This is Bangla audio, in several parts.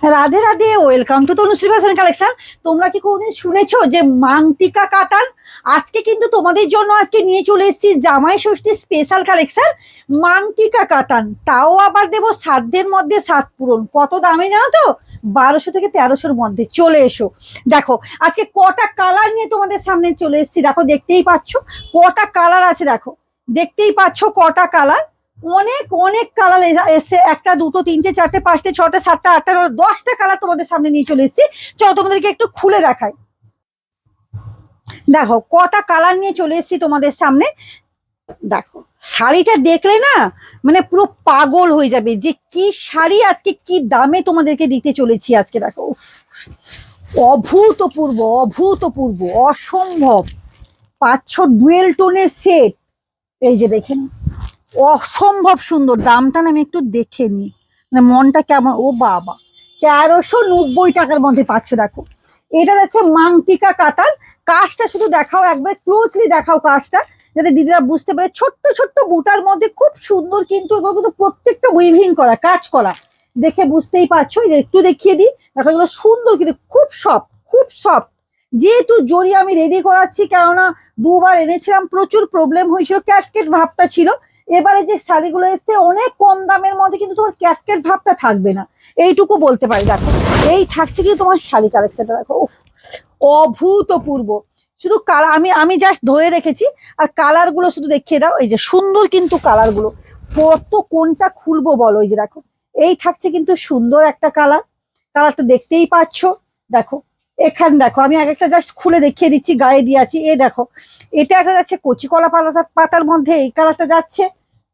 Radhe Radhe, welcome to Tanushree fashion collection. তোমরা কি কোনোদিন শুনেছো যে মাংটিকা কাতান? আজকে কিন্তু তোমাদের জন্য আজকে নিয়ে চলে এসেছি জামাই ষষ্ঠী স্পেশাল কালেকশন মাংটিকা কাতান। তাও আবার দেবো সাধ্যের মধ্যে সাত পূরণ। কত দামে জানো তো? 1200 থেকে 1300-র মধ্যে। চলে এসো, দেখো আজকে কটা কালার নিয়ে তোমাদের সামনে চলে এসেছি। দেখো, দেখতেই পাচ্ছ কটা কালার আছে। দেখো, দেখতেই পাচ্ছ কটা কালার। অনেক অনেক কালার এসে, একটা দুটো তিনটে চারটে পাঁচটে ছটা সাতটা আটটা 10টা কালার তোমাদের সামনে নিয়ে চলে এসেছি। চলো তোমাদেরকে একটু খুলে দেখাই। দেখো কটা কালার নিয়ে চলে এসেছি তোমাদের সামনে। দেখো, শাড়িটা দেখলে না মানে পুরো পাগল হয়ে যাবে যে কি শাড়ি, আজকে কি দামে তোমাদেরকে দিতে চলেছি আজকে। দেখো, অভূতপূর্ব অভূতপূর্ব অসম্ভব। 5-6 ডুয়েল টোনের সেট। এই যে দেখেন, অসম্ভব সুন্দর। দামটা না আমি একটু দেখে নিই, মানে মনটা কেমন। ও বাবা, 1390 টাকার মধ্যে পাচ্ছ। দেখো, এটা যাচ্ছে মাংটিকা কাতান। কাজটা শুধু দেখাও, একবার ক্লোজলি দেখাও কাজটা, যাতে দিদিরা বুঝতে পারে। ছোট্ট ছোট্ট বুটার মধ্যে খুব সুন্দর, কিন্তু এগুলো কিন্তু প্রত্যেকটা উইভিং করা, কাজ করা। দেখে বুঝতেই পারছো। একটু দেখিয়ে দিই। দেখো, এগুলো সুন্দর কিন্তু খুব সফট, খুব সফট। যেহেতু জরি আমি রেডি করাচ্ছি, কেননা দুবার এনেছিলাম, প্রচুর প্রবলেম হয়েছিল, ক্যাটকেট ভাবটা ছিল। এবারে যে শাড়িগুলো এসছে অনেক কম দামের মধ্যে, কিন্তু তোমার ক্যাটকেট ভাবটা থাকবে না, এইটুকু বলতে পারি। দেখো, এই থাকছে কিন্তু তোমার শাড়ি কালেকশনটা। দেখো, উফ, অভূতপূর্ব। শুধু কালার আমি আমি জাস্ট ধরে রেখেছি, আর কালার গুলো শুধু দেখিয়ে দাও। এই যে সুন্দর কিন্তু কালার গুলো, কত কোনটা খুলবো বলো। এই যে দেখো, এই থাকছে কিন্তু সুন্দর একটা কালার। কালারটা দেখতেই পাচ্ছ। দেখো, এখানে দেখো, আমি এক একটা জাস্ট খুলে দেখিয়ে দিচ্ছি, গায়ে দিয়ে আছি। এ দেখো, এটা একটা যাচ্ছে কচি কলা পাতার মধ্যে, এই কালারটা যাচ্ছে।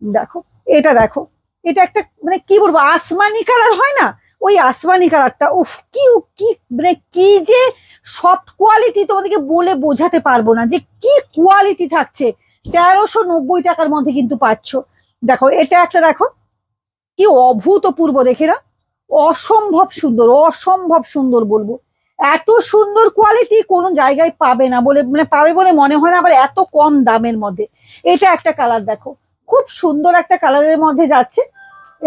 দেখো, এটা দেখো, এটা একটা মানে কি বলবো, আসমানি কালার হয় না, ওই আসমানি কালারটা। উফ, কি কি মানে কি যে সফট কোয়ালিটি, তোমাদেরকে বলে বোঝাতে পারবো না যে কি কোয়ালিটি থাকছে। 1390 টাকার মধ্যে কিন্তু পাচ্ছ। দেখো, এটা একটা দেখো, কি অভূতপূর্ব দেখে না, অসম্ভব সুন্দর, অসম্ভব সুন্দর বলবো। এত সুন্দর কোয়ালিটি কোনো জায়গায় পাবে না বলে, মানে পাবে বলে মনে হয় না, আবার এত কম দামের মধ্যে। এটা একটা কালার দেখো, খুব সুন্দর একটা কালারের মধ্যে যাচ্ছে।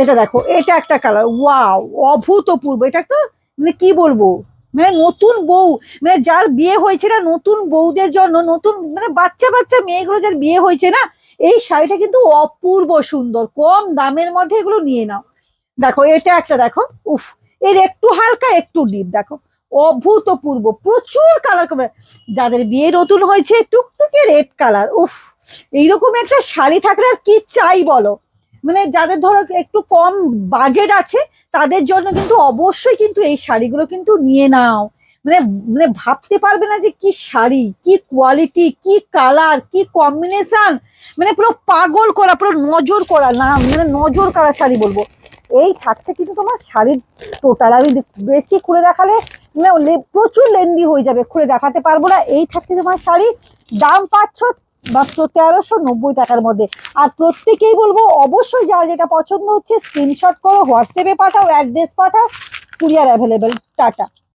এটা দেখো, এটা একটা কালার, ওয়াও, অভূতপূর্ব। এটা তো মানে কি বলবো, মানে নতুন বউ, মানে যার বিয়ে হয়েছে না, নতুন বউদের জন্য, নতুন মানে বাচ্চা বাচ্চা মেয়েগুলো যার বিয়ে হয়েছে না, এই শাড়িটা কিন্তু অপূর্ব সুন্দর। কম দামের মধ্যে এগুলো নিয়ে নাও। দেখো, এটা একটা দেখো, উফ, এর একটু হালকা একটু ডিপ। দেখো, অভূতপূর্ব, প্রচুর কালার কমে। যাদের বিয়ে নতুন হয়েছে, টুকটুকে রেড কালার, উফ, এইরকম একটা শাড়ি থাকলে আর কি চাই বলো। মানে যাদের ধরো একটু কম বাজেট আছে, তাদের জন্য কিন্তু অবশ্যই কিন্তু এই শাড়িগুলো কিন্তু নিয়ে নাও। মানে মানে ভাবতে পারবে না যে কি শাড়ি, কি কোয়ালিটি, কি কালার, কি কম্বিনেশন। মানে পুরো পাগল করা, পুরো নজর করা, না মানে নজর করা শাড়ি বলবো। এই থাকছে কিন্তু তোমার শাড়ির টোটাল। আমি বেশি খুলে দেখালে মানে প্রচুর লেন্দি হয়ে যাবে, খুলে দেখাতে পারবো না। এই থাকছে তোমার শাড়ি, দাম পাচ্ছ মাত্র 1390 টাকার মধ্যে। আর প্রত্যেকেই বলবো, অবশ্যই যার যেটা পছন্দ হচ্ছে স্ক্রিনশট করো, হোয়াটসঅ্যাপে পাঠাও, অ্যাড্রেস পাঠাও, কুরিয়ার অ্যাভেলেবেল। টাটা।